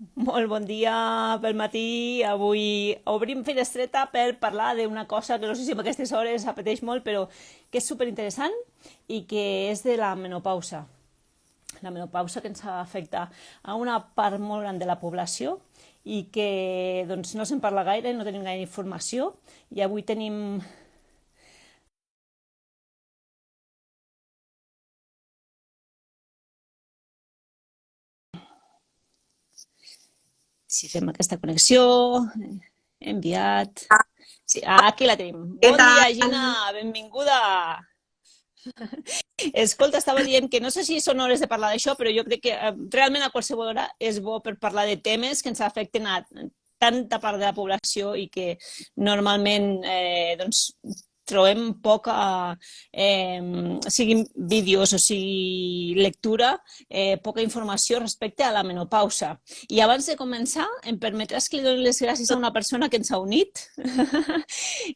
Molt bon dia pel matí. Avui obrim finestreta per parlar d'una cosa que no sé si en aquestes hores apeteix molt, però que és superinteressant i que és de la menopausa. La menopausa que ens afecta a una part molt gran de la població i que doncs, no se'n parla gaire, no tenim gaire informació i avui tenim. Si fem aquesta connexió, enviat. Sí, aquí la tenim. Què Bon dia, tal? Gina, benvinguda. Escolta, estava dient que no sé si són hores de parlar d'això, però jo crec que realment a qualsevol hora és bo per parlar de temes que ens afecten a tanta part de la població i que normalment doncs, trobem poca, siguin vídeos o sigui lectura, poca informació respecte a la menopausa. I abans de començar, em permetràs que li doni les gràcies a una persona que ens ha unit,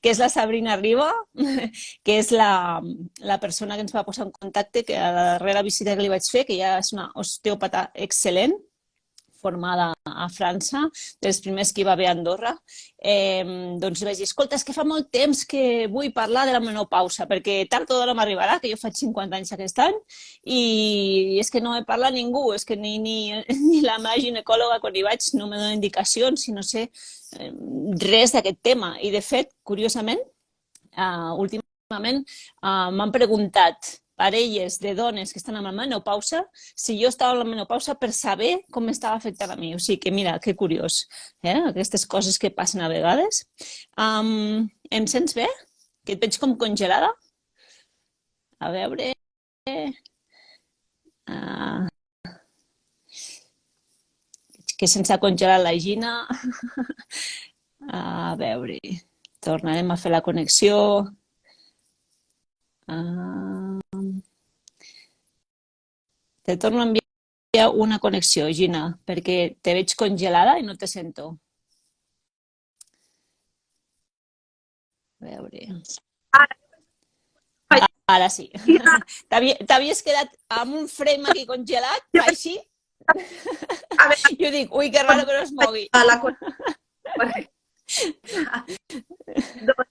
que és la Sabrina Riba, que és la persona que ens va posar en contacte, que a la darrera visita que li vaig fer, que ja és una osteòpata excel·lent, formada a França, dels primers que hi va haver a Andorra, doncs li vaig dir, escolta, és que fa molt temps que vull parlar de la menopausa, perquè tard o d'hora m'arribarà, que jo faig 50 anys aquest any, i és que no me parla ningú, és que ni la meva ginecòloga quan hi vaig no me dona indicacions, i no sé res d'aquest tema. I de fet, curiosament, últimament m'han preguntat parelles de dones que estan en la menopausa si jo estava en la menopausa per saber com m'estava afectant a mi. O sigui que mira, que curiós, aquestes coses que passen a vegades. Em sents bé? Que et veig com congelada? A veure... Uh, que se'ns ha congelat la Gina. A veure, tornarem a fer la connexió. Uh, Te torno a enviar una connexió, Gina, perquè te veig congelada i no te sento. A veure... Ara sí. T'havies quedat amb un frame aquí congelat, així? A veure, Jo dic, ui, que raro que no es mogui. la correcte. Doncs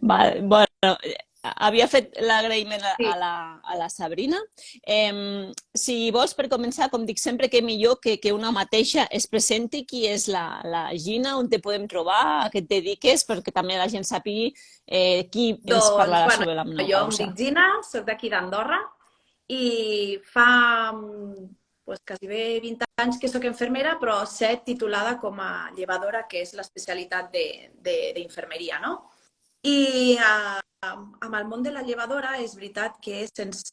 Bueno, havia fet l'agraïment sí, a la Sabrina. Si vols, per començar, com dic sempre, que millor que una mateixa es presenti qui és la Gina, on te podem trobar, a què et dediques, perquè també la gent sàpigui qui ens parlarà bueno, sobre la jo em menopausa. dic Gina, soc d'aquí d'Andorra i fa pues, quasi bé 20 anys que sóc infermera, però sé titulada com a llevadora, que és l'especialitat d'infermeria, no? I amb el món de la llevadora és veritat que se'ns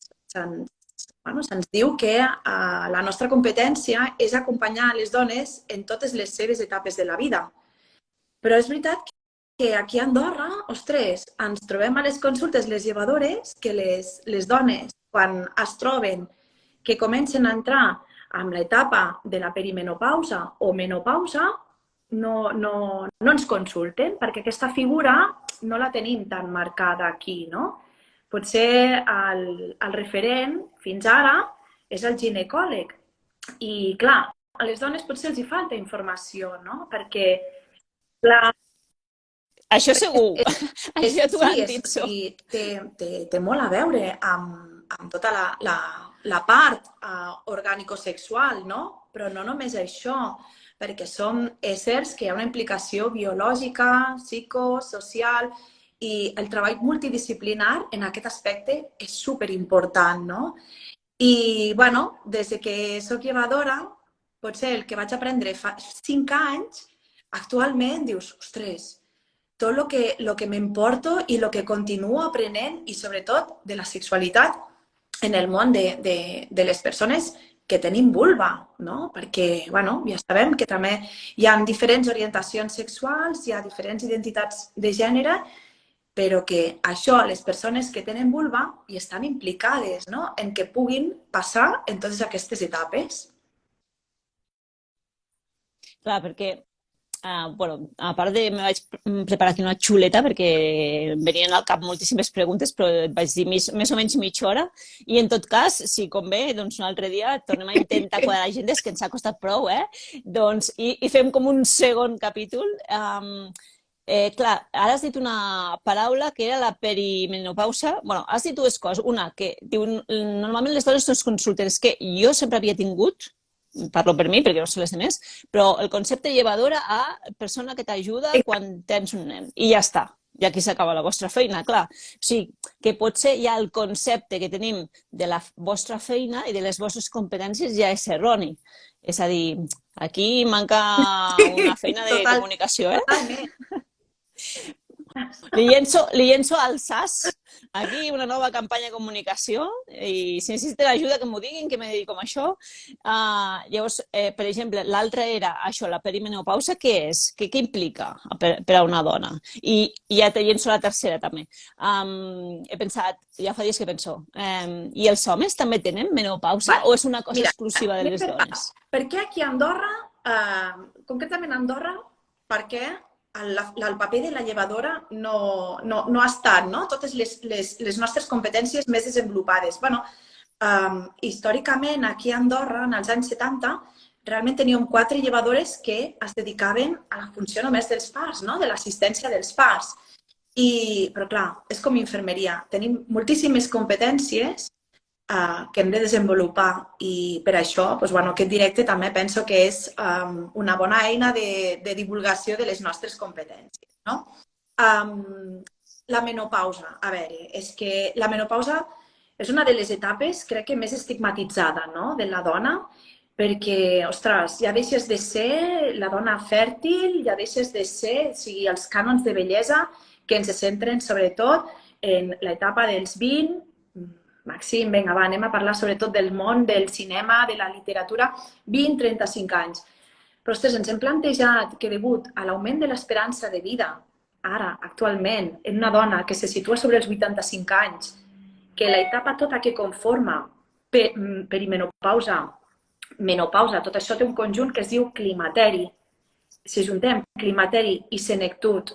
diu que la nostra competència és acompanyar les dones en totes les seves etapes de la vida. Però és veritat que aquí a Andorra, ostres, ens trobem a les consultes les llevadores que les dones, quan es troben que comencen a entrar amb l'etapa de la perimenopausa o menopausa, no ens consulten, perquè aquesta figura no la tenim tan marcada aquí, no? Potser el referent, fins ara, és el ginecòleg. I, clar, a les dones potser els hi falta informació, no? Perquè, clar, Això segur, això t'ho sí, o garantitzo. sigui, té molt a veure amb tota la part orgànico-sexual, no? Però no només això, perquè som éssers que hi ha una implicació biològica, psicosocial, i el treball multidisciplinar en aquest aspecte és superimportant, no? I, bueno, des que sóc llevadora, potser el que vaig aprendre fa 5 anys, actualment dius, ostres, tot lo que m'emporto i el que continuo aprenent i sobretot de la sexualitat en el món de les persones que tenim vulva, no? Perquè, bueno, ja sabem que també hi ha diferents orientacions sexuals, hi ha diferents identitats de gènere, però que això, les persones que tenen vulva hi estan implicades, no? En que puguin passar en totes aquestes etapes. Clar, perquè a part de... Me vaig preparar aquí una xuleta perquè em venien al cap moltíssimes preguntes, però et vaig dir més o menys mitja hora. I en tot cas, si convé, doncs un altre dia tornem a intentar quadrar agendes, que ens ha costat prou, Doncs, i fem com un segon capítol. Clar, ara has dit una paraula que era la perimenopausa. Bueno, has dit dues coses. Una, que diu, normalment les dones no es consulten. És que jo sempre havia tingut, parlo per mi perquè no sé les demés, però el concepte llevadora a persona que t'ajuda quan tens un nen. I ja està. I aquí s'acaba la vostra feina, clar. O sigui, que potser ja el concepte que tenim de la vostra feina i de les vostres competències ja és erroni. És a dir, aquí manca una feina de comunicació, Totalment. Li llenço al SAS aquí una nova campanya de comunicació i si necessiten ajuda que m'ho diguin, que me dedico a això. Llavors, per exemple, l'altra era això, la perimenopausa, què és? Què implica per a una dona? I ja te llenço la tercera també. He pensat, ja fa dies que penso, i els homes també tenen menopausa o és una cosa exclusiva de les dones? Per què aquí a Andorra, concretament a Andorra, per què el paper de la llevadora no ha estat, no? Totes les nostres competències més desenvolupades. Bueno, històricament, aquí a Andorra, en els anys 70, realment teníem 4 llevadores que es dedicaven a la funció només dels parts, no? De l'assistència dels parts. Però clar, és com infermeria. Tenim moltíssimes competències que hem de desenvolupar i per això aquest directe també penso que és una bona eina de divulgació de les nostres competències. La menopausa, a veure, és que la menopausa és una de les etapes, crec que més estigmatitzada de la dona, perquè, ostres, ja deixes de ser la dona fèrtil, ja deixes de ser, o sigui, els cànons de bellesa que ens centren sobretot en l'etapa dels 20. Màxim, vinga, va, anem a parlar sobretot del món del cinema, de la literatura, 20-35 anys. Però, ostres, ens hem plantejat que degut a l'augment de l'esperança de vida, ara, actualment, en una dona que se situa sobre els 85 anys, que l'etapa tota que conforma perimenopausa, menopausa, tot això té un conjunt que es diu climateri. Si ajuntem climateri i senectut,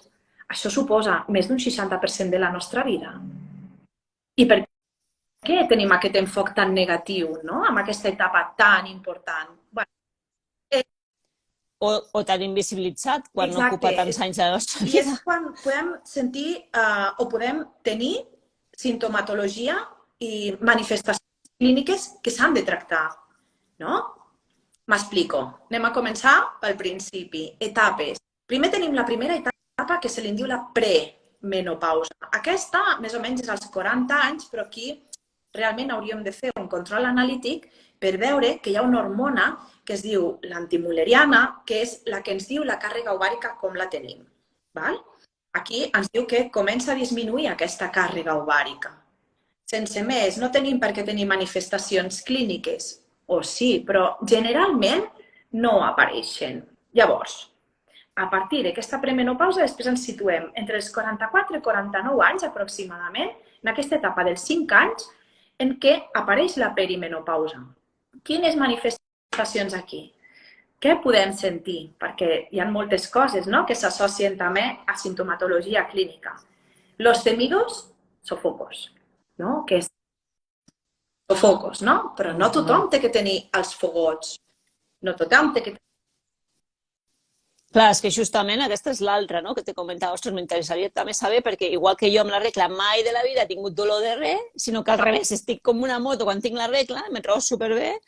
això suposa més d'un 60% de la nostra vida. I per què tenim aquest enfoc tan negatiu, amb aquesta etapa tan important? O tan invisibilitzat quan no ocupa tants anys de la nostra vida. I és quan podem sentir o podem tenir sintomatologia i manifestacions clíniques que s'han de tractar. M'explico. Anem a començar pel principi. Etapes. Primer tenim la primera etapa que se li diu la premenopausa. Aquesta, més o menys, és als 40 anys, però aquí realment hauríem de fer un control analític per veure que hi ha una hormona que es diu l'antimuleriana, que és la que ens diu la càrrega ovàrica com la tenim. Aquí ens diu que comença a disminuir aquesta càrrega ovàrica. Sense més, no tenim per què tenir manifestacions clíniques, o sí, però generalment no apareixen. Llavors, a partir d'aquesta premenopausa, després ens situem entre els 44 i 49 anys aproximadament, en aquesta etapa dels 5 anys, en què apareix la perimenopausa. Quines manifestacions aquí? Què podem sentir? Perquè hi ha moltes coses que s'associen també a sintomatologia clínica. Los temidos sofocos, que és sofocos, però no tothom té que tenir els fogots. No tothom té que tenir. Clar, és que justament aquesta és l'altra, que te comentava. Ostres, m'interessaria també saber, perquè igual que jo amb la regla mai de la vida he tingut dolor de res, sinó que al revés, estic com una moto quan tinc la regla, me trobo superbé,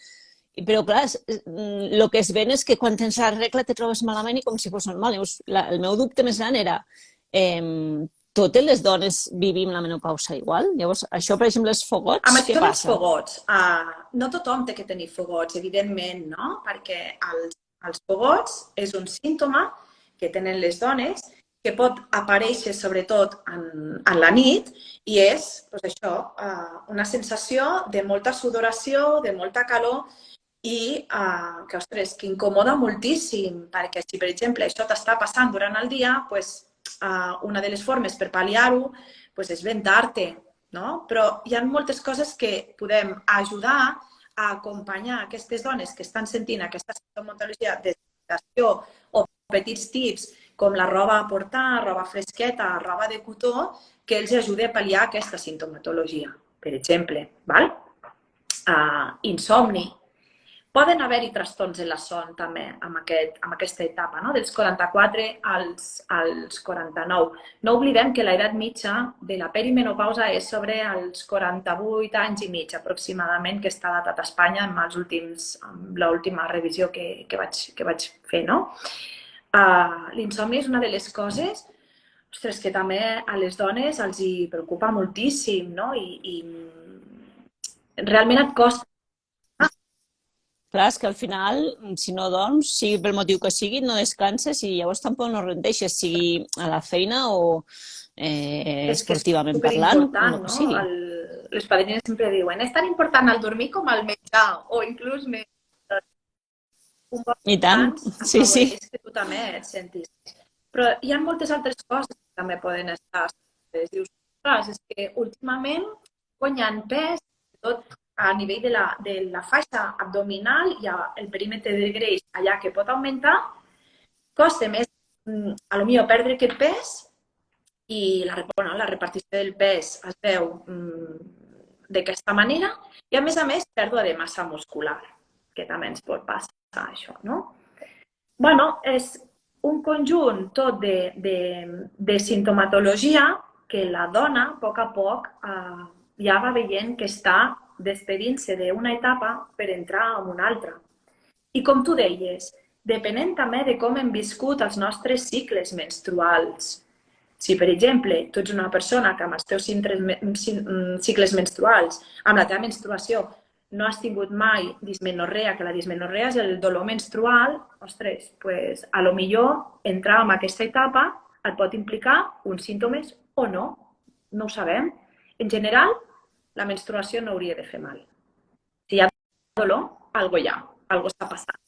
però clar, el que es ven és que quan tens la regla te trobes malament i com si fos normal. El meu dubte més gran era totes les dones vivim la menopausa igual? Llavors, això, per exemple, els fogots, què passa? Amb això dels fogots, no tothom té que tenir fogots, evidentment, perquè els fogots és un símptoma que tenen les dones que pot aparèixer sobretot en la nit i és una sensació de molta sudoració, de molta calor i que, ostres, que incomoda moltíssim perquè si, per exemple, això t'està passant durant el dia, una de les formes per pal·liar-ho és ventar-te, però hi ha moltes coses que podem ajudar a acompanyar aquestes dones que estan sentint aquesta sintomatologia de deshidratació o petits tips com la roba a portar, roba fresqueta, roba de cotó, que els ajuda a pal·liar aquesta sintomatologia. Per exemple, val? Insomni. Poden haver-hi trastorns en la son també amb aquesta etapa, no? Dels 44 als 49. No oblidem que l'edat mitja de la perimenopausa és sobre els 48 anys i mig aproximadament, que està datat a Espanya amb l'última revisió que vaig fer, no? L'insomni és una de les coses, ostres, que també a les dones els hi preocupa moltíssim, no? I realment et costa. Clar, és que al final, si no dorms, sigui pel motiu que sigui, no descanses i llavors tampoc no rendeixes, sigui a la feina o esportivament parlant, o el que sigui. Les padrines sempre diuen, és tan important el dormir com el menjar, o inclús més. Un bon I tant, sí, sí. Que tu també et sentis. Però hi ha moltes altres coses que també poden estar. Dius, és que últimament guanyant pes, tot a nivell de la faixa abdominal i el perímetre de greix allà que pot augmentar, costa més, potser perdre aquest pes i la repartició del pes es veu d'aquesta manera i, a més, pèrdua de massa muscular, que també ens pot passar això, no? Bueno, és un conjunt tot de sintomatologia que la dona, a poc, ja va veient que està despedint-se d'una etapa per entrar en una altra. I com tu deies, depenent també de com hem viscut els nostres cicles menstruals. Si, per exemple, tu ets una persona que amb els teus cicles menstruals, amb la teva menstruació, no has tingut mai dismenorrea, que la dismenorrea és el dolor menstrual, ostres, doncs, a lo millor entrar en aquesta etapa et pot implicar uns símptomes o no. No ho sabem. En general, la menstruació no hauria de fer mal. Si hi ha dolor, alguna hi ha, alguna està passant.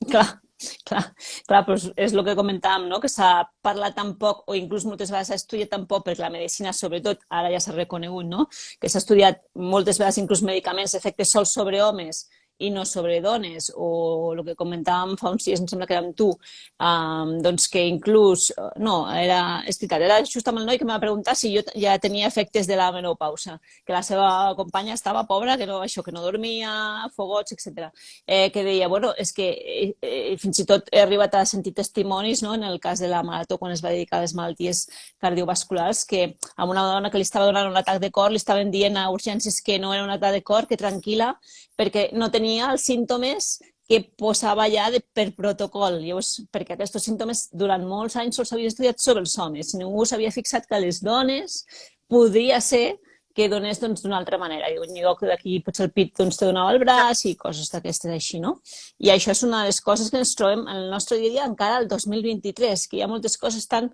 Clar, doncs és el que comentàvem, no? Que s'ha parlat tan poc, o inclús moltes vegades s'ha estudiat tan poc, perquè la medicina, sobretot, ara ja s'ha reconegut, no? Que s'ha estudiat moltes vegades inclús medicaments, efectes sols sobre homes i no sobre dones, o el que comentàvem fa uns dies, em sembla que era amb tu, doncs que inclús, no, era just amb el noi que em va preguntar si jo ja tenia efectes de la menopausa, que la seva companya estava pobra, que no dormia, fogots, etc. Que deia, bueno, és que fins i tot he arribat a sentir testimonis, no?, en el cas de la Marató, quan es va dedicar a les malalties cardiovasculars, que a una dona que li estava donant un atac de cor li estaven dient a urgències que no era un atac de cor, que tranquil·la, perquè no tenia els símptomes que posava ja per protocol. Llavors, perquè aquests símptomes durant molts anys sols s'havien estudiat sobre els homes. Ningú s'havia fixat que les dones podria ser que donés d'una altra manera. En lloc d'aquí potser el pit te donava el braç i coses d'aquestes així, no? I això és una de les coses que ens trobem en el nostre dia a dia encara el 2023, que hi ha moltes coses tan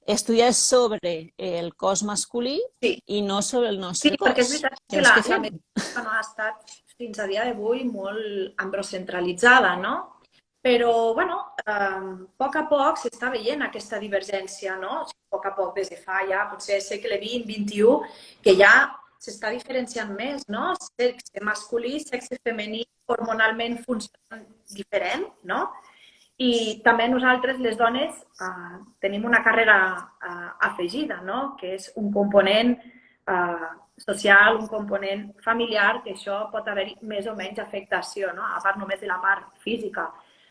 estudiades sobre el cos masculí i no sobre el nostre cos. Sí, perquè és veritat que la medicina no ha estat fins a dia d'avui molt androcentralitzada, no? Però, bueno, a poc s'està veient aquesta divergència, no? A poc, des de fa ja, potser segle XX, XXI, que ja s'està diferenciant més, no? Sexe masculí, sexe femení, hormonalment funcionen diferent, no? I també nosaltres, les dones, tenim una càrrega afegida, no? Que és un component social, un component familiar, que això pot haver-hi més o menys afectació, no? A part només de la part física.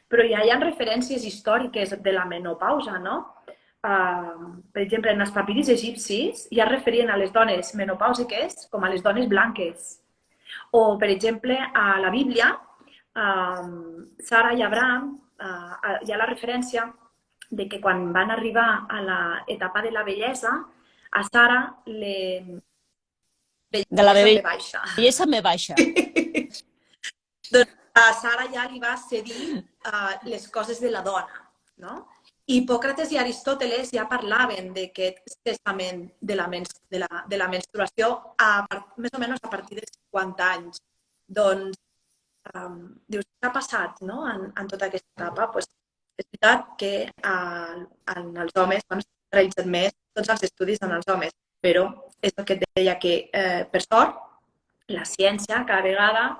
Però ja hi ha referències històriques de la menopausa, no? Per exemple, en els papiris egipcis ja referien a les dones menopàusiques com a les dones blanques. O, per exemple, a la Bíblia, Sara i Abraham, hi ha la referència de que quan van arribar a l'etapa de la bellesa, a Sara bellesa me baixa. Doncs a Sara ja li va cedir les coses de la dona, no? Hipòcrates i Aristòteles ja parlaven d'aquest cessament de la menstruació més o menys a partir de 50 anys. Doncs, dius, què ha passat, no?, en tota aquesta etapa? Pues, és veritat que en els homes s'han realitzat més tots els estudis en els homes, però és el que et deia que, per sort, la ciència cada vegada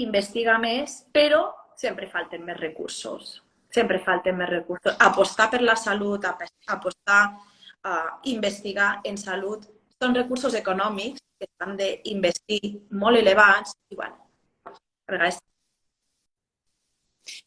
investiga més, però sempre falten més recursos. Sempre falten més recursos. Apostar per la salut, apostar, investigar en salut, són recursos econòmics que s'han d'investir molt elevats i, bueno, a vegades...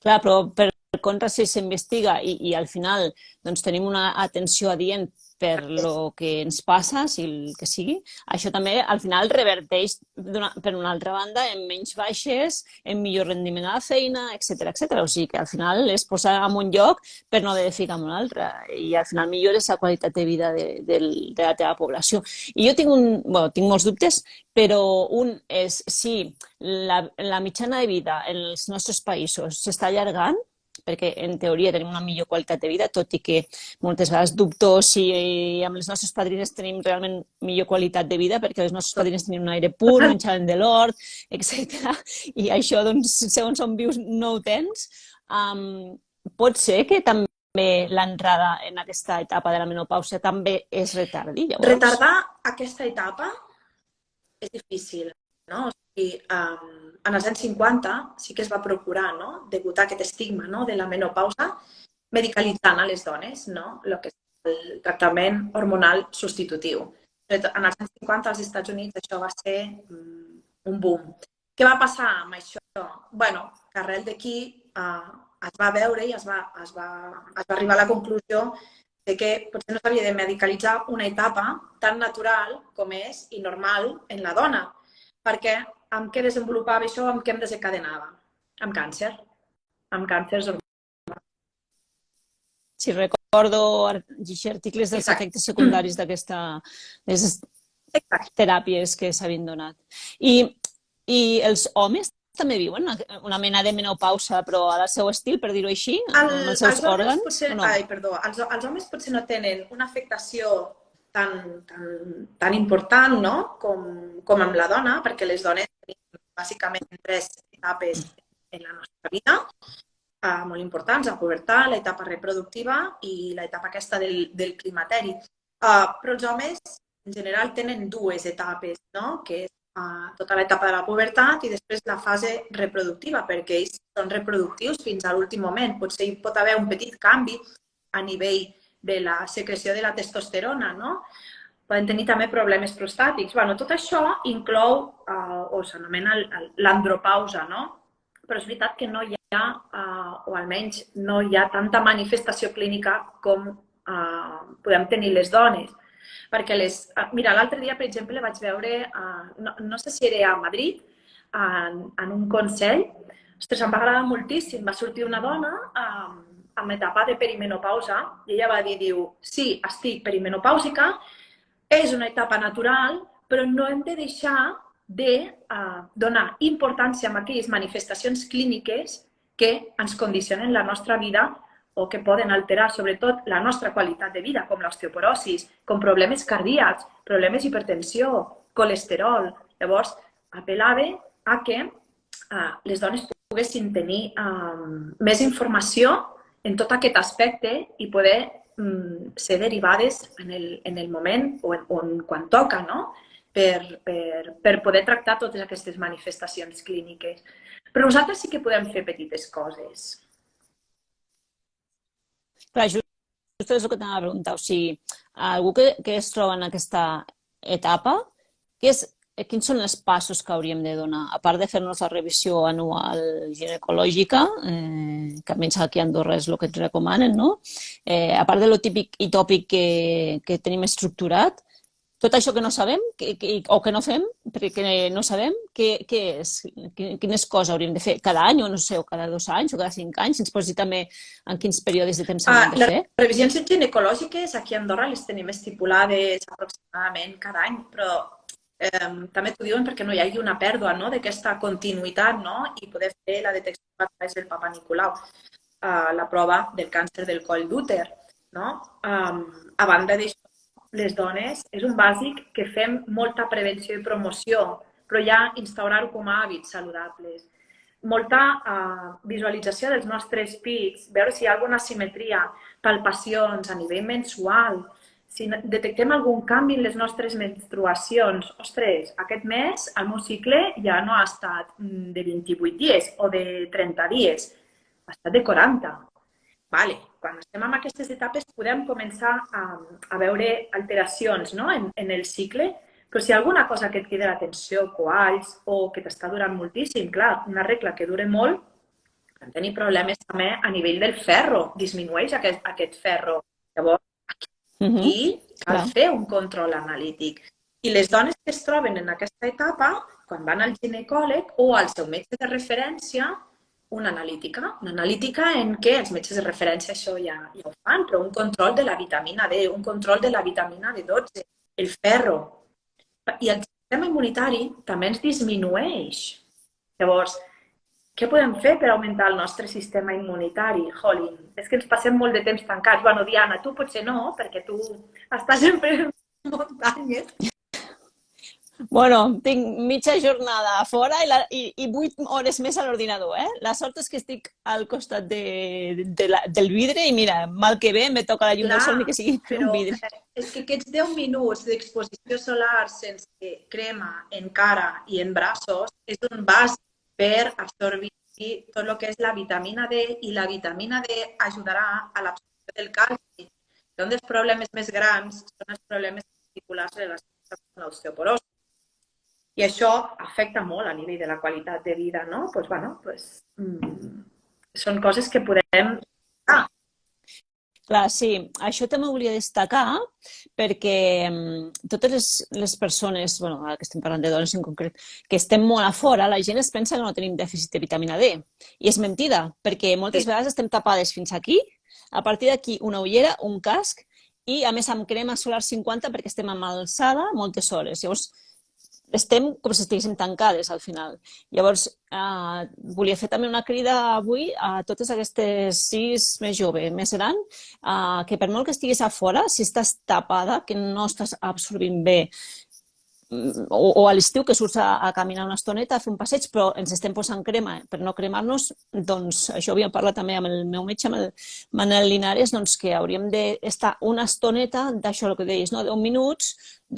Clar, però per contra si s'investiga i al final doncs, tenim una atenció adient per lo que ens passa, si el que sigui, això també al final reverteix per una altra banda en menys baixes, en millor rendiment a la feina, etc etc. O sigui que al final és posar en un lloc per no haver de ficar en un altre i al final millores la qualitat de vida de la teva població. I jo tinc molts dubtes, però un és si la mitjana de vida en els nostres països s'està allargant, perquè en teoria tenim una millor qualitat de vida, tot i que moltes vegades dubto si amb les nostres padrines tenim realment millor qualitat de vida, perquè les nostres padrines tenien un aire pur, menjaven de l'hort, etc. I això, doncs, segons on vius, no ho tens. Pot ser que també l'entrada en aquesta etapa de la menopàusia també es retardi, llavors? Retardar aquesta etapa és difícil, no? O sigui, en els anys 50 sí que es va procurar, no?, debutar aquest estigma, no?, de la menopausa medicalitzant a les dones, no?, el que és el tractament hormonal substitutiu. En els anys 50 als Estats Units això va ser un boom. Què va passar amb això? Bueno, que arrel d'aquí es va veure i es va arribar a la conclusió de que potser no s'havia de medicalitzar una etapa tan natural com és i normal en la dona, perquè amb què desenvolupava això, amb què em desencadenava? Amb càncer. Amb càncers hormonals. Sí, recordo llegir articles dels efectes secundaris d'aquestes teràpies que s'havien donat. I els homes també viuen una mena de menopausa, però al seu estil, per dir-ho així, amb els seus òrgans? Els homes potser no tenen una afectació tan important, no?, com amb la dona, perquè les dones tenim bàsicament 3 etapes en la nostra vida, molt importants, la pubertat, l'etapa reproductiva i l'etapa aquesta del climateri. Però els homes, en general, tenen 2 etapes, no?, que és tota l'etapa de la pubertat i després la fase reproductiva, perquè ells són reproductius fins a l'últim moment. Potser hi pot haver un petit canvi a nivell de la secreció de la testosterona, no? Poden tenir també problemes prostàtics. Bueno, tot això inclou, o s'anomena l'andropausa, no? Però és veritat que no hi ha, o almenys no hi ha tanta manifestació clínica com podem tenir les dones. Perquè mira, l'altre dia, per exemple, vaig veure, no sé si era a Madrid, en un consell, ostres, em va agradar moltíssim, va sortir una dona amb etapa de perimenopausa i ella va dir, sí, estic perimenopàusica, és una etapa natural, però no hem de deixar de donar importància a aquelles manifestacions clíniques que ens condicionen la nostra vida o que poden alterar, sobretot, la nostra qualitat de vida, com l'osteoporosis, com problemes cardíacs, problemes d'hipertensió, colesterol. Llavors, apel·lava a que les dones poguessin tenir més informació en tot aquest aspecte i poder ser derivades en el moment o quan toca, no?, per poder tractar totes aquestes manifestacions clíniques. Però nosaltres sí que podem fer petites coses. Clar, just és el que t'anava a preguntar. O sigui, algú que es troba en aquesta etapa, quins són els passos que hauríem de donar? A part de fer-nos la revisió anual ginecològica, que almenys aquí a Andorra és el que ens recomanen, no? A part de lo típic i tòpic que tenim estructurat, tot això que no sabem o que no fem, perquè no sabem, què és? Quines coses hauríem de fer? Cada any, o no sé, o cada 2 anys, o cada 5 anys? Ens pots dir també en quins períodes de temps s'han de fer? Les revisions ginecològiques aquí a Andorra les tenim estipulades aproximadament cada any, però també t'ho diuen perquè no hi hagi una pèrdua d'aquesta continuïtat i poder fer la detecció a través del Papa Nicolau, la prova del càncer del coll d'úter. A banda d'això, les dones és un bàsic que fem molta prevenció i promoció, però ja instaurar-ho com a hàbits saludables. Molta visualització dels nostres pics, veure si hi ha alguna asimetria, palpacions a nivell mensual, si detectem algun canvi en les nostres menstruacions, ostres, aquest mes el meu cicle ja no ha estat de 28 dies o de 30 dies, ha estat de 40. Vale. Quan estem en aquestes etapes podem començar a veure alteracions, no? en el cicle, però si hi ha alguna cosa que et crida l'atenció, coalls, o que t'està durant moltíssim, clar, una regla que dure molt, vam tenir problemes també a nivell del ferro, disminueix aquest ferro. Llavors, aquí cal Clar. fer un control analític. I les dones que es troben en aquesta etapa, quan van al ginecòleg o al seu metge de referència, una analítica en què els metges de referència això ja ho fan, però un control de la vitamina D, un control de la vitamina B12, el ferro. I el sistema immunitari també ens disminueix. Llavors, què podem fer per augmentar el nostre sistema immunitari? Jolín, és que ens passem molt de temps tancats. Bueno, Diana, tu potser no, perquè tu estàs sempre en muntanyes. Bueno, tinc mitja jornada a fora i 8 hores més a l'ordinador, eh? La sort és que estic al costat del vidre i mira, mal que bé, me toca la llum del sol ni que sigui per un vidre. És que aquests 10 minuts d'exposició solar sense crema en cara i en braços és un bàsic per absorbir tot el que és la vitamina D i la vitamina D ajudarà a l'absorció del calci. Un dels problemes més grans són els problemes articulars relacionats amb l'osteoporosi. I això afecta molt a nivell de la qualitat de vida, no? Pues, bueno, són coses que podem... Clar, sí. Això també ho volia destacar perquè totes les persones, bueno, ara que estem parlant de dones en concret, que estem molt a fora, la gent es pensa que no tenim dèficit de vitamina D. I és mentida, perquè moltes vegades estem tapades fins aquí, a partir d'aquí una ullera, un casc, i a més amb crema solar 50 perquè estem amb alçada moltes hores. Llavors, estem com si estiguéssim tancades al final. Llavors, volia fer també una crida avui a totes aquestes més jove, més gran, que per molt que estiguis a fora, si estàs tapada, que no estàs absorbint bé, o a l'estiu que surts a caminar una estoneta, a fer un passeig, però ens estem posant crema per no cremar-nos, doncs això havíem parlat també amb el meu metge, amb el Manel Linares, doncs que hauríem d'estar una estoneta d'això, el que deies, no? 10 minuts,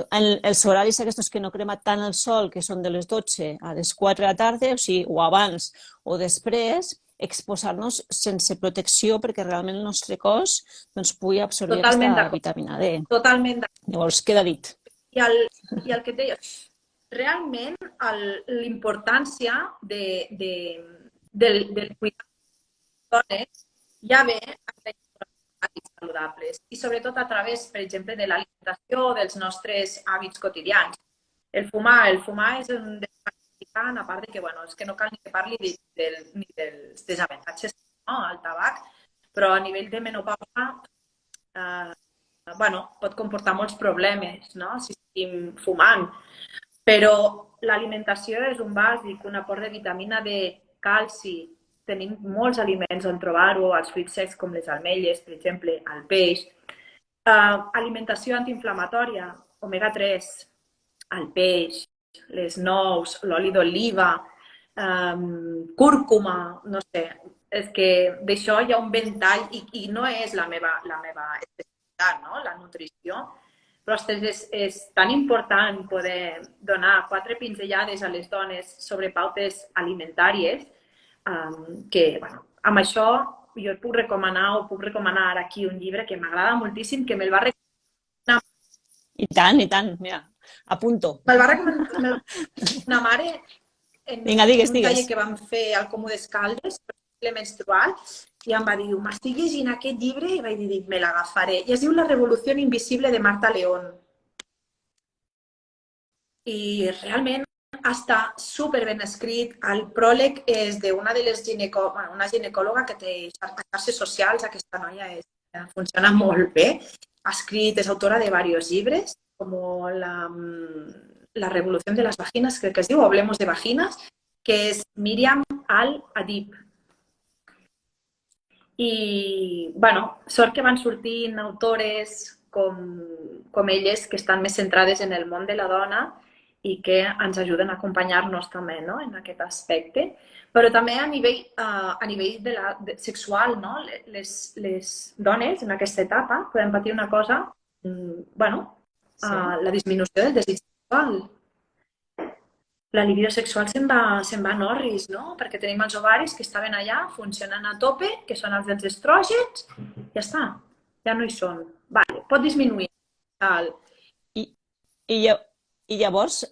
els horaris aquests que no crema tant el sol, que són de les 12 a les 4 de la tarda, o sigui, o abans o després, exposar-nos sense protecció perquè realment el nostre cos doncs, pugui absorbir aquesta vitamina D. Totalment d'acord. Llavors, queda dit. I el que et deia, realment l'importància del cuidar de les dones ja ve a saludables i sobretot a través, per exemple, de l'alimentació o dels nostres hàbits quotidians. El fumar és un desavantatge, a part de que, bueno, és que no cal ni que parli ni dels desavantatges, no, al tabac, però a nivell de menopausa pot comportar molts problemes, no? Si estem fumant. Però l'alimentació és un bàsic, un aport de vitamina D, calci. Tenim molts aliments on trobar-ho, els fruits secs com les ametlles, per exemple, el peix. Alimentació antiinflamatòria, omega-3, el peix, les nous, l'oli d'oliva, cúrcuma, no sé. És que d'això hi ha un ventall i no és la meva especialitat, no? La nutrició. Però és tan important poder donar 4 pinzellades a les dones sobre pautes alimentàries que, bueno, amb això jo et puc recomanar ara aquí un llibre que m'agrada moltíssim, que me'l va recomanar... I tant, mira, apunto. Me'l va recomanar una mare en un taller que vam fer al Comú d'Escaldes, menstrual, i em va dir, m'estic llegint aquest llibre, i vaig dir, me l'agafaré. I es diu La revolució invisible de Marta León. I realment està super ben escrit. El pròleg és d'una de les una ginecòloga que té xarxes socials, aquesta noia funciona molt bé. Ha escrit, és autora de diversos llibres, com La revolució de les vaginas, crec que es diu, o Hablemos de vaginas, que és Míriam Al-Adib. I, bueno, sort que van sortint autores com elles, que estan més centrades en el món de la dona i que ens ajuden a acompanyar-nos també, no?, en aquest aspecte. Però també a nivell sexual, no? Les dones en aquesta etapa poden patir una cosa la disminució del desig sexual. La libido sexual se'n va en orris, no? Perquè tenim els ovaris que estaven allà funcionant a tope, que són els dels estrògens, ja està, ja no hi són. Vale, pot disminuir. I, i llavors,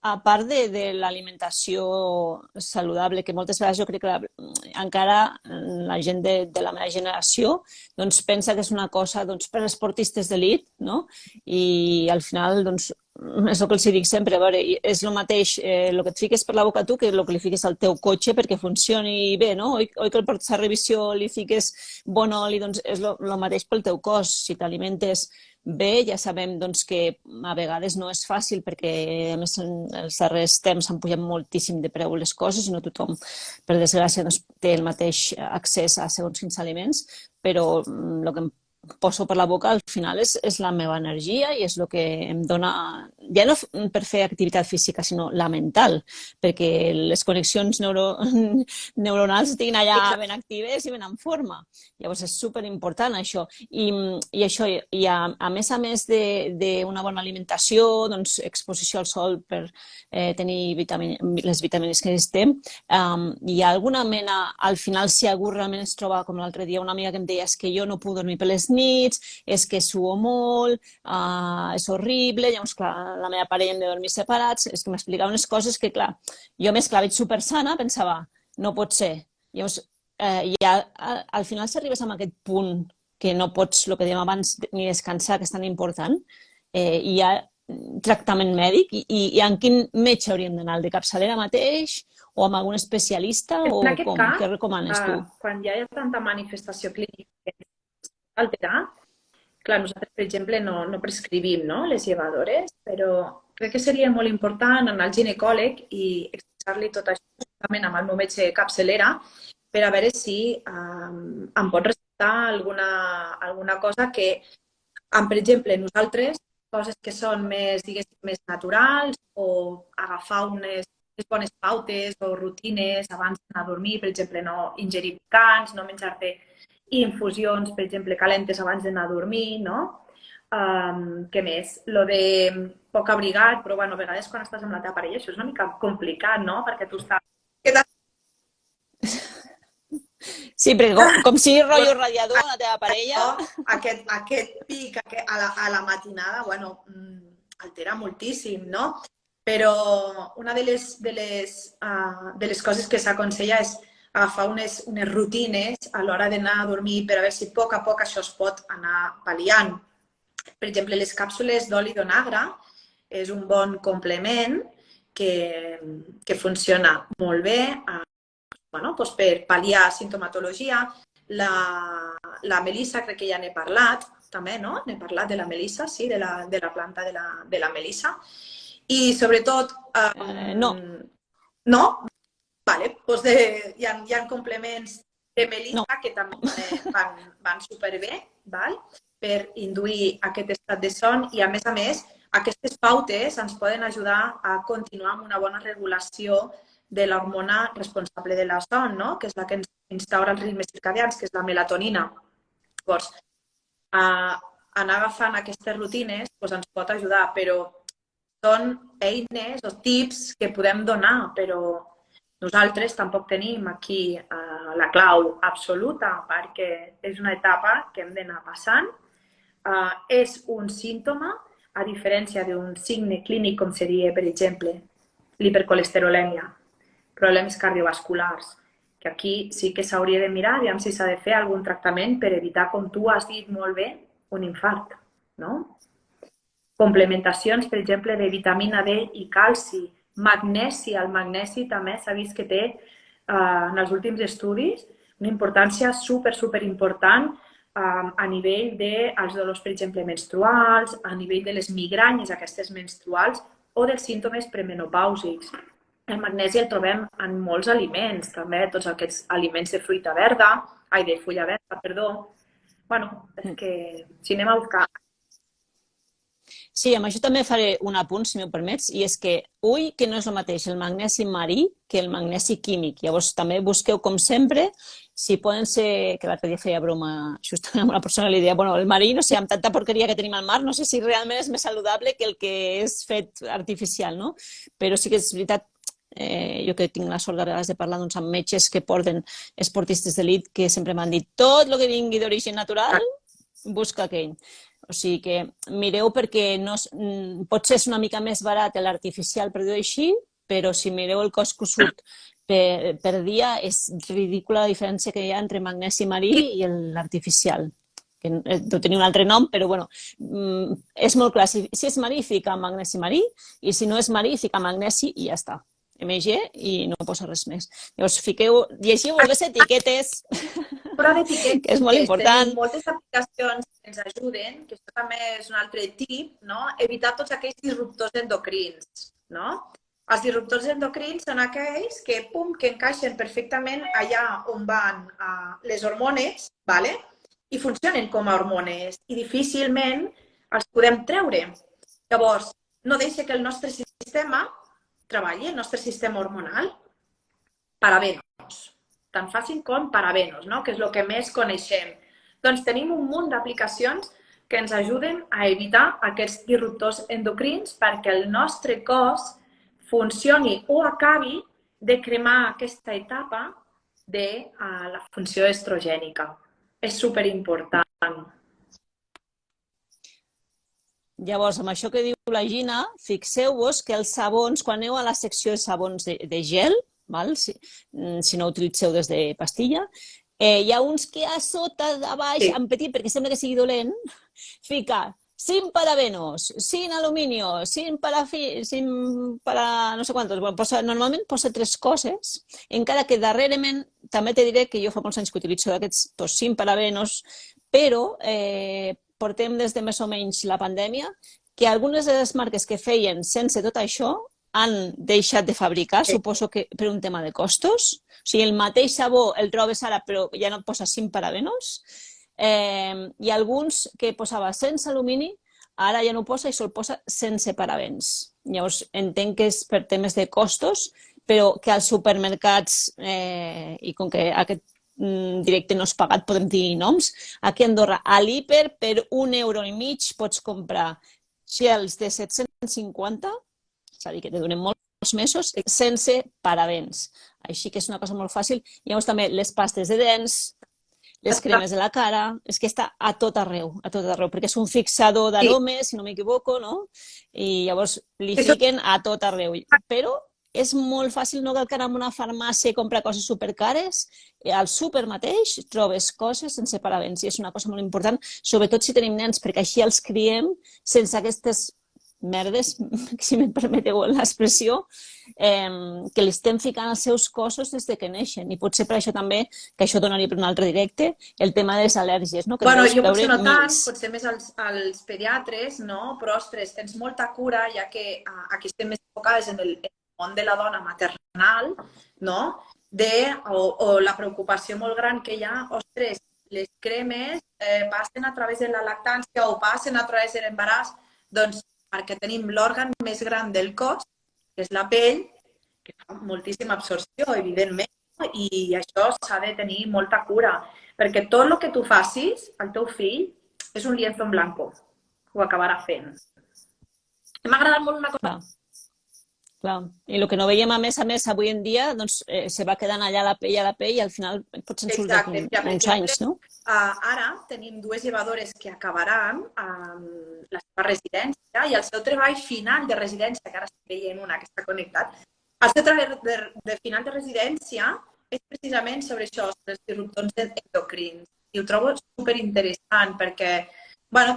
a part de l'alimentació saludable, que moltes vegades jo crec que encara la gent de la meva generació doncs, pensa que és una cosa doncs, per esportistes d'elit, no? I al final doncs, és el que els dic sempre, a veure, és el mateix el que et fiques per la boca tu que el que li fiques al teu cotxe perquè funcioni bé, no? Oi que el portes a revisió li fiques bon oli, doncs és el mateix pel teu cos. Si t'alimentes bé, ja sabem doncs, que a vegades no és fàcil perquè a més en els darrers temps s'han pujat moltíssim de preu les coses i no tothom, per desgràcia, doncs, té el mateix accés a segons quins aliments, però el que em poso per la boca al final és la meva energia i és el que em dona, ja no per fer activitat física, sinó la mental, perquè les connexions neuronals estiguin allà ben actives i ben en forma. Llavors és superimportant això. I això, i a més d'una bona alimentació, doncs, exposició al sol per tenir les vitamines que necessitem, hi ha alguna mena, al final, si algú realment es troba, com l'altre dia, una amiga que em deia és que jo no puc dormir per les nits, és que suo molt, és horrible, llavors, clar, la meva parella hem de dormir separats, és que m'explicava unes coses que, clar, jo més que la veig supersana, pensava, no pot ser. Llavors, ja al final s'arribes a aquest punt que no pots, el que dèiem abans, ni descansar, que és tan important, i hi ha tractament mèdic, i en quin metge hauríem d'anar? El de capçalera mateix o amb algun especialista o com? Què recomanes tu? Quan ja hi ha tanta manifestació clínica que alterar, clar, nosaltres, per exemple, no prescrivim, no, les llevadores, però crec que seria molt important anar al ginecòleg i explicar-li tot això justament amb el meu metge capçalera per a veure si em pot recetar alguna cosa que, per exemple, nosaltres, coses que són més, diguéssim, més naturals o agafar unes bones pautes o rutines abans d'anar a dormir, per exemple, no ingerir picants, no menjar-te infusions, per exemple, calentes abans d'anar a dormir, no? Què més? Lo de poc abrigat, però bueno, a vegades quan estàs amb la teva parella això és una mica complicat, no? Perquè tu estàs... Sí, perquè com sigui rotllo radiador la teva parella... Aquest pic a la matinada, bueno, altera moltíssim, no? Però una de les coses que s'aconsella és agafar unes rutines a l'hora d'anar a dormir per a veure si a poc això es pot anar pal·liant. Per exemple, les càpsules d'oli d'onagre és un bon complement que funciona molt bé doncs per pal·liar sintomatologia. La melissa, crec que ja n'he parlat, també, no? N'he parlat de la melissa, sí, de la planta de la melissa. I sobretot... No. No? Vale, doncs hi ha complements de melissa que també van superbé, val? Per induir aquest estat de son i, a més, aquestes pautes ens poden ajudar a continuar amb una bona regulació de l'hormona responsable de la son, no? Que és la que ens instaura els ritmes circadians, que és la melatonina. Llavors, anar agafant aquestes rutines ens pot ajudar, però són eines o tips que podem donar, però nosaltres tampoc tenim aquí la clau absoluta perquè és una etapa que hem d'anar passant. És un símptoma, a diferència d'un signe clínic com seria, per exemple, l'hipercolesterolèmia, problemes cardiovasculars, que aquí sí que s'hauria de mirar aviam si s'ha de fer algun tractament per evitar, com tu has dit molt bé, un infart, no? Complementacions, per exemple, de vitamina D i calci, magnesi. El magnesi també s'ha vist que té, en els últims estudis, una importància super important a nivell dels dolors, per exemple, menstruals, a nivell de les migranyes aquestes menstruals o dels símptomes premenopàusics. El magnesi el trobem en molts aliments, també tots aquests aliments de fruita verda, de fulla verda, perdó. Bueno, és que si anem a buscar... Sí, amb això també faré un apunt, si m'ho permets, i és que ull que no és el mateix el magnesi marí que el magnesi químic. Llavors també busqueu, com sempre, si poden ser, que l'altre dia feia broma justament amb una persona, li deia, bueno, el marí, no sé, amb tanta porqueria que tenim al mar, no sé si realment és més saludable que el que és fet artificial, no? Però sí que és veritat, jo que tinc la sort de vegades de parlar doncs, amb metges que porten esportistes d'elit que sempre m'han dit tot el que vingui d'origen natural, busca aquell. O sigui que mireu perquè no, potser és una mica més barat l'artificial, per dir-ho així, però si mireu el cost que surt per dia és ridícula la diferència que hi ha entre magnesi marí i l'artificial. Que deu tenir un altre nom, però bueno, és molt clar. Si és marí, fica magnesi marí, i si no és marí, fica magnesi i ja està. MG i no posa res més. Llavors, llegiu les etiquetes, Però que és d'etiquetes, molt important. tenim moltes aplicacions que ens ajuden, que això també és un altre tip, no? Evitar tots aquells disruptors endocrins, no? Els disruptors endocrins són aquells que, pum, que encaixen perfectament allà on van les hormones, ¿vale? I funcionen com a hormones i difícilment els podem treure. Llavors, no deixa que el nostre sistema treballi, el nostre sistema hormonal. Parabenos, tan fàcil com parabenos, no? Que és el que més coneixem. Doncs tenim un munt d'aplicacions que ens ajuden a evitar aquests disruptors endocrins perquè el nostre cos funcioni o acabi de cremar aquesta etapa de la funció estrogènica. És superimportant. Llavors, amb això que diu la Gina, fixeu-vos que els sabons, quan aneu a la secció de sabons de gel, val? Si no utilitzeu des de pastilla, hi ha uns que a sota, a baix, Sí. en petit, perquè sembla que sigui dolent, fica sin parabenos, sin aluminio, sin no sé quantos. Bueno, normalment posa 3 coses, encara que darrerament també te diré que jo fa molts anys que utilitzo d'aquests sin parabenos, però portem des de més o menys la pandèmia que algunes de les marques que feien sense tot això han deixat de fabricar, suposo que per un tema de costos. O sigui, el mateix sabó el trobes ara, però ja no posa sin parabenos. I alguns que posava sense alumini, ara ja no posa i sol posa sense parabens. Llavors, entenc que és per temes de costos, però que als supermercats, i com que aquest directe no és pagat, podem dir noms, aquí a Andorra, a l'hiper, per €1,50 pots comprar gels de 750, és a dir, que te donen molts mesos, sense parabens. Així que és una cosa molt fàcil. Llavors també les pastes de dents, les cremes de la cara, és que està a tot arreu, perquè és un fixador d'aromes, si no m'equivoco, no? I llavors li fiquen a tot arreu. Però és molt fàcil, no cal que anar a una farmàcia i comprar coses supercares. Al súper mateix trobes coses sense parabens i és una cosa molt important, sobretot si tenim nens, perquè així els criem sense aquestes merdes, si em permeteu l'expressió, que li estem ficant als seus cossos des que neixen. I potser per això també, que això donaria per un altre directe, el tema de les al·lèrgies, no? Que bueno, jo potser no tant, potser més als pediatres, no? Però, ostres, tens molta cura, ja que aquí estem més enfocades en el món de la dona maternal, no? O la preocupació molt gran que hi ha, ostres, les cremes passen a través de la lactància o passen a través de l'embaràs, doncs perquè tenim l'òrgan més gran del cos, que és la pell, que fa moltíssima absorció, evidentment, i això s'ha de tenir molta cura, perquè tot el que tu facis al teu fill és un lienzo en blanco, ho acabarà fent. M'ha agradat molt una cosa. Clar. I el que no veiem a més avui en dia, doncs se va quedant allà a la pell i al final potser ens surt d'aquí uns anys, no? Ara tenim 2 llevadores que acabaran la seva residència i el seu treball final de residència, que ara estic veient una que està connectat, el seu treball de final de residència és precisament sobre això, sobre els disruptors endocrins. I ho trobo superinteressant perquè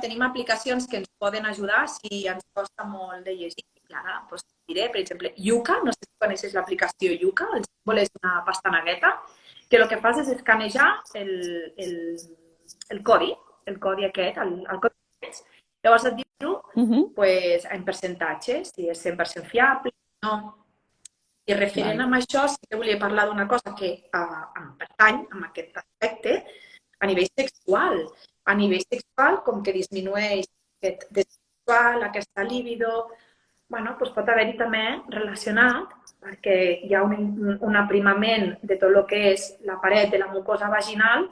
tenim aplicacions que ens poden ajudar si ens costa molt de llegir. I ara diré, per exemple, Yuka, no sé si coneixes l'aplicació Yuka, el símbol és una pastanegueta, que el que fas és escanejar el codi aquest, el codi d'aquests. Llavors et diu en percentatge, si és 100% fiable o no. I referent amb això, sí que volia parlar d'una cosa que em pertany, amb aquest aspecte, a nivell sexual. A nivell sexual, com que disminueix aquest sexual, aquesta líbido, bueno, doncs pot haver-hi també relacionat perquè hi ha un aprimament de tot el que és la paret de la mucosa vaginal,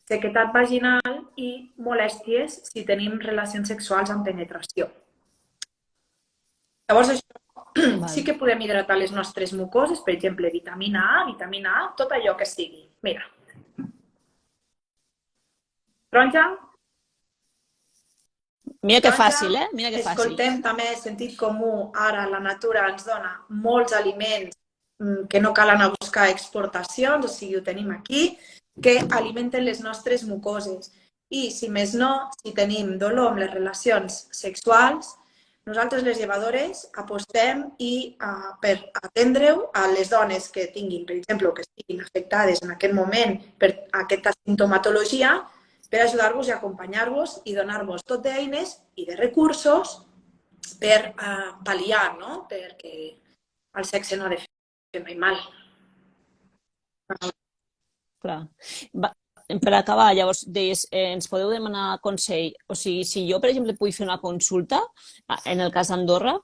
sequedat vaginal i molèsties si tenim relacions sexuals amb penetració. Llavors, això sí que podem hidratar les nostres mucoses, per exemple, vitamina A, tot allò que sigui. Mira. Taronja? Mira que fàcil, Mira que fàcil. Escoltem també sentit comú. Ara la natura ens dona molts aliments que no cal anar a buscar exportacions, o sigui, ho tenim aquí, que alimenten les nostres mucoses. I, si més no, si tenim dolor amb les relacions sexuals, nosaltres, les llevadores, apostem per atendre-ho a les dones que tinguin, per exemple, que estiguin afectades en aquest moment per aquesta sintomatologia, per ajudar-vos i acompanyar-vos i donar-vos tot d'eines i de recursos per pal·liar, no? Perquè el sexe no ha de fer mai mal. Clar. Per acabar, llavors, deies, ens podeu demanar consell. O sigui, si jo, per exemple, vull fer una consulta, en el cas d'Andorra,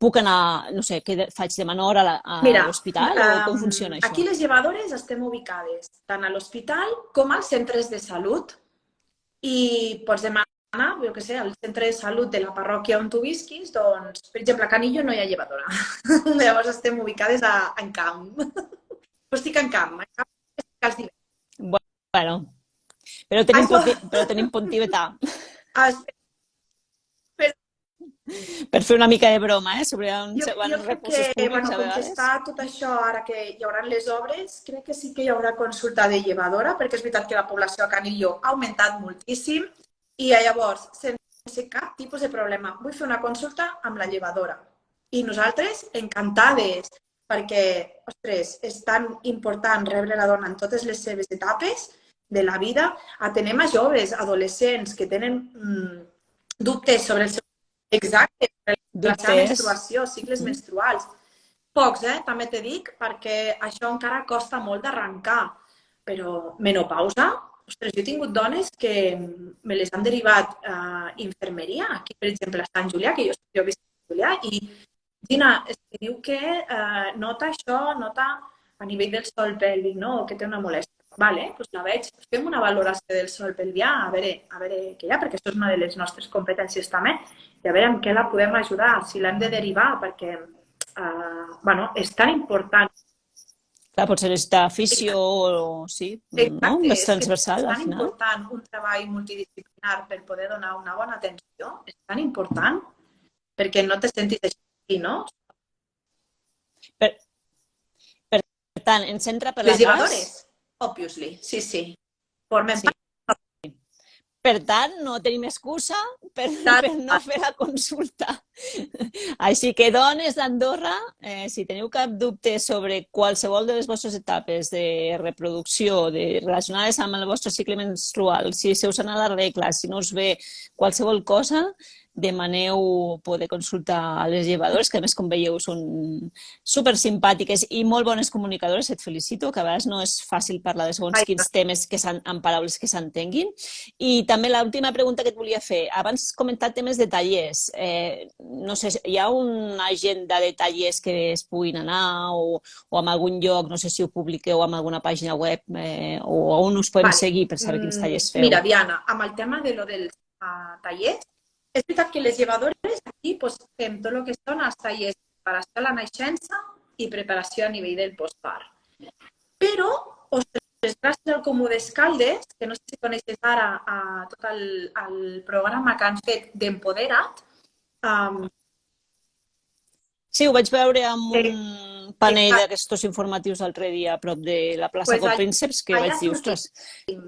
puc anar, no sé, què faig, demanar hora a l'hospital o com funciona això? Aquí les llevadores estem ubicades tant a l'hospital com als centres de salut i pots demanar, jo què sé, al centre de salut de la parròquia on tu visquis, doncs, per exemple, a Canillo no hi ha llevadora. Llavors estem ubicades en camp. Jo estic en camp estic als divendres. Bueno, però tenim Pontivetà. Per fer una mica de broma, sobre uns recursos públics a vegades. Com que està tot això, ara que hi haurà les obres, crec que sí que hi haurà consulta de llevadora, perquè és veritat que la població a Canillo ha augmentat moltíssim i llavors, sense cap tipus de problema, vull fer una consulta amb la llevadora. I nosaltres, encantades, perquè, ostres, és tan important rebre la dona en totes les seves etapes de la vida. Atenem a joves, adolescents, que tenen dubtes sobre el seu... Exacte, la seva menstruació, cicles menstruals. Pocs, també te dic, perquè això encara costa molt d'arrencar. Però menopausa, ostres, jo he tingut dones que me les han derivat a infermeria, aquí, per exemple, a Sant Julià, que jo visc a Sant Julià, i Gina, diu que nota això, nota a nivell del sòl pèlvic, no? Que té una molèstia. Vale, doncs la veig. Fem una valoració del sòl pelvià, a veure què hi ha, perquè això és una de les nostres competències també, i a veure amb què la podem ajudar, si l'hem de derivar, perquè és tan important. Clar, potser necessita fisio o sí, no? Més transversal, al final. És tan important un treball multidisciplinar per poder donar una bona atenció, és tan important, perquè no te sentis així, no? Per tant, ens entra per la les llevadores, obviously, sí. Formem part. Per tant, no tenim excusa per no fer la consulta. Així que, dones d'Andorra, si teniu cap dubte sobre qualsevol de les vostres etapes de reproducció relacionades amb el vostre cicle menstrual, si se us ha anat la regla, si no us ve qualsevol cosa, demaneu poder consultar a les llevadores, que a més, com veieu, són super simpàtiques i molt bones comunicadores. Et felicito, que a vegades no és fàcil parlar de segons quins temes amb paraules que s'entenguin. I també l'última pregunta que et volia fer. Abans has comentat temes de tallers. No sé, hi ha una agenda de tallers que es puguin anar o en algun lloc, no sé si ho publiqueu en alguna pàgina web o on us podem seguir per saber quins tallers feu? Mira, Diana, amb el tema dels tallers, és veritat que les llevadores aquí fem tot el que són els tallers de preparació a la naixença i preparació a nivell del postpart. Però, ostres, gràcies al Comú d'Escaldes, que no sé si coneixes ara tot el programa que han fet d'Empodera't. Sí, ho vaig veure amb un panell d'aquests informatius l'altre dia a prop de la plaça Coprínceps, que vaig dir, ostres,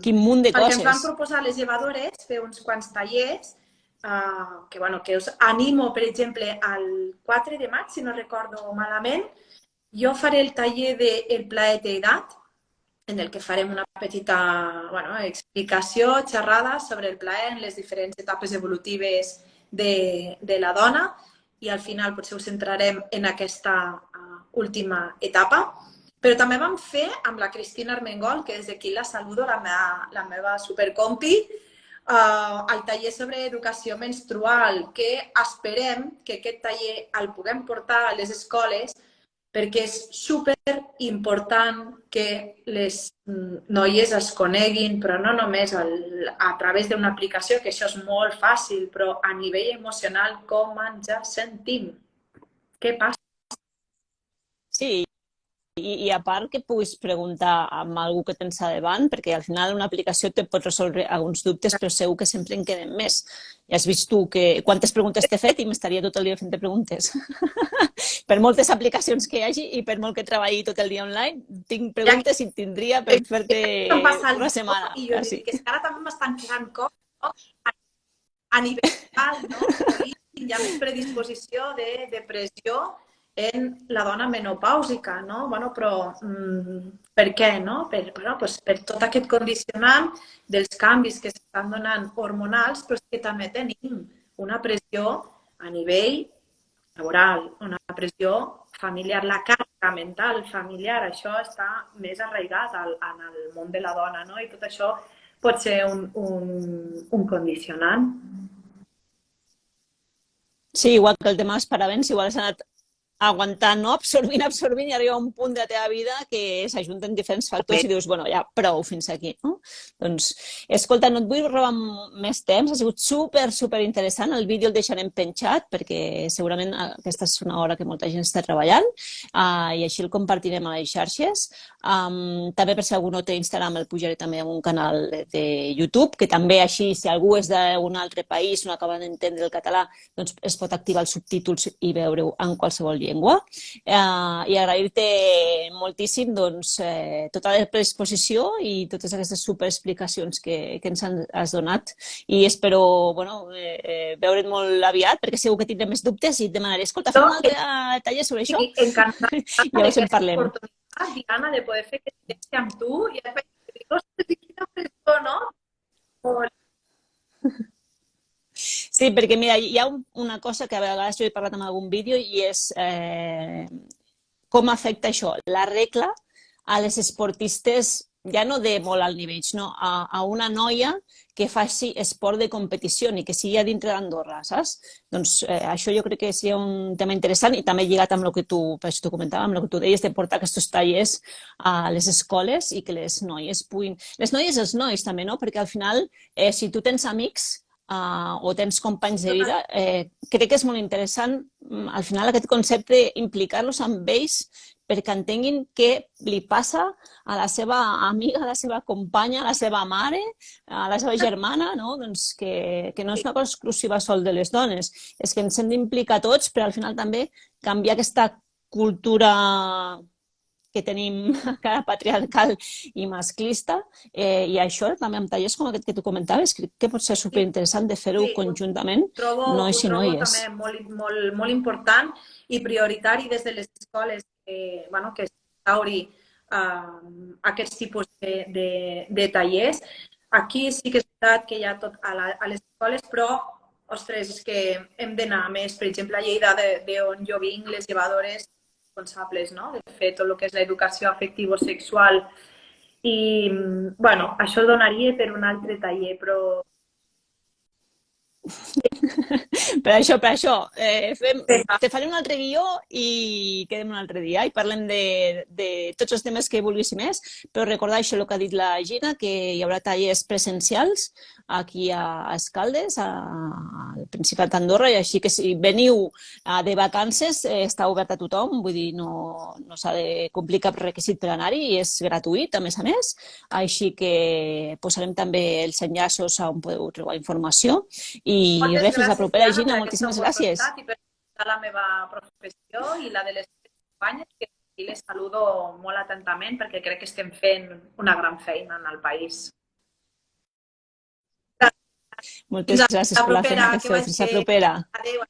quin munt de coses. Perquè ens van proposar les llevadores fer uns quants tallers que us animo, per exemple, el 4 de maig, si no recordo malament, jo faré el taller del plaer d'edat, en el que farem una petita explicació, xerrada sobre el plaer en les diferents etapes evolutives de la dona i al final potser us centrarem en aquesta última etapa. Però també vam fer amb la Cristina Armengol, que des d'aquí la saludo, la meva supercompi, el taller sobre educació menstrual, que esperem que aquest taller el puguem portar a les escoles perquè és super important que les noies es coneguin, però no només a través d'una aplicació, que això és molt fàcil, però a nivell emocional, com ens sentim. Què passa? Sí, i a part que puguis preguntar amb algú que tens a davant, perquè al final una aplicació te pot resoldre alguns dubtes, però segur que sempre en queden més. Ja has vist tu quantes preguntes t'he fet i m'estaria tot el dia fent preguntes. Per moltes aplicacions que hi hagi i per molt que treballi tot el dia online, tinc preguntes i tindria per fer-te una setmana. I jo dic que ara també m'estan quedant coses, no? A nivell mental, no? Hi ha més predisposició de depressió en la dona menopàusica, no? Bueno, però per què, no? Per tot aquest condicionant dels canvis que s'estan donant hormonals, però és que també tenim una pressió a nivell laboral, una pressió familiar, la càrrega mental familiar, això està més arraigat en el món de la dona, no? I tot això pot ser un condicionant. Sí, igual que el tema dels parabens, igual has anat aguantant, no? Absorbint i arriba a un punt de la teva vida que s'ajunten diferents factors i dius, bueno, ja prou fins aquí, no? Doncs, escolta, no et vull robar més temps, ha sigut super interessant, el vídeo el deixarem penjat perquè segurament aquesta és una hora que molta gent està treballant i així el compartirem a les xarxes. També per si algú no té Instagram el pujaré també a un canal de YouTube, que també així, si algú és d'un altre país, no acaba d'entendre el català, doncs es pot activar els subtítols i veure-ho en qualsevol llengua. I agrair-te moltíssim doncs, tota la predisposició i totes aquestes superexplicacions que ens has donat i espero veure't molt aviat perquè segur que tindré més dubtes i et demanaré, escolta, fem un altre taller sobre això? Encantada llavors en parlem. Diana, de poder fer aquest text amb tu i després dir, ostres, quina pressió, no? Sí, perquè mira, hi ha una cosa que a vegades jo he parlat en algun vídeo i és com afecta això, la regla a les esportistes, ja no de molt alt nivell, sinó a una noia que faci esport de competició i que sigui a dintre d'Andorra, saps? Doncs això jo crec que seria un tema interessant i també lligat amb el que tu, per això t'ho comentava, amb el que tu deies de portar aquests tallers a les escoles i que les noies puguin... Les noies i els nois també, no? Perquè al final, si tu tens amics o tens companys de vida, crec que és molt interessant al final aquest concepte implicar-los amb ells perquè entenguin què li passa a la seva amiga, a la seva companya, a la seva mare, a la seva germana, no? Doncs que no és una cosa exclusiva sol de les dones, és que ens hem d'implicar tots per al final també canviar aquesta cultura que tenim cara patriarcal i masclista, i això també amb tallers com aquest que tu comentaves, crec que pot ser superinteressant de fer-ho conjuntament, nois i noies. Ho trobo també molt important i prioritari des de les escoles que s'instauri aquests tipus de tallers. Aquí sí que és veritat que hi ha tot a les escoles, però ostres, és que hem d'anar més. Per exemple, a Lleida, d'on jo vinc, les llevadores responsables, no? De fer tot el que és l'educació afectivo-sexual. I, bueno, això donaria per un altre taller, però... Per això, te faré un altre guió i quedem un altre dia i parlem de tots els temes que vulguis i més, però recordar això el que ha dit la Gina, que hi haurà tallers presencials aquí a Escaldes, al Principat d'Andorra, i així que si veniu de vacances està obert a tothom, vull dir, no s'ha de complir cap requisit per anar-hi i és gratuït, a més, així que posarem també els enllaços on podeu trobar informació i res, fins la propera, Gina, moltíssimes gràcies. I per la meva professió i la de les companyes, que les saludo molt atentament perquè crec que estem fent una gran feina en el país. Moltes gràcies per la feina que feu. Fins la propera. Adéu.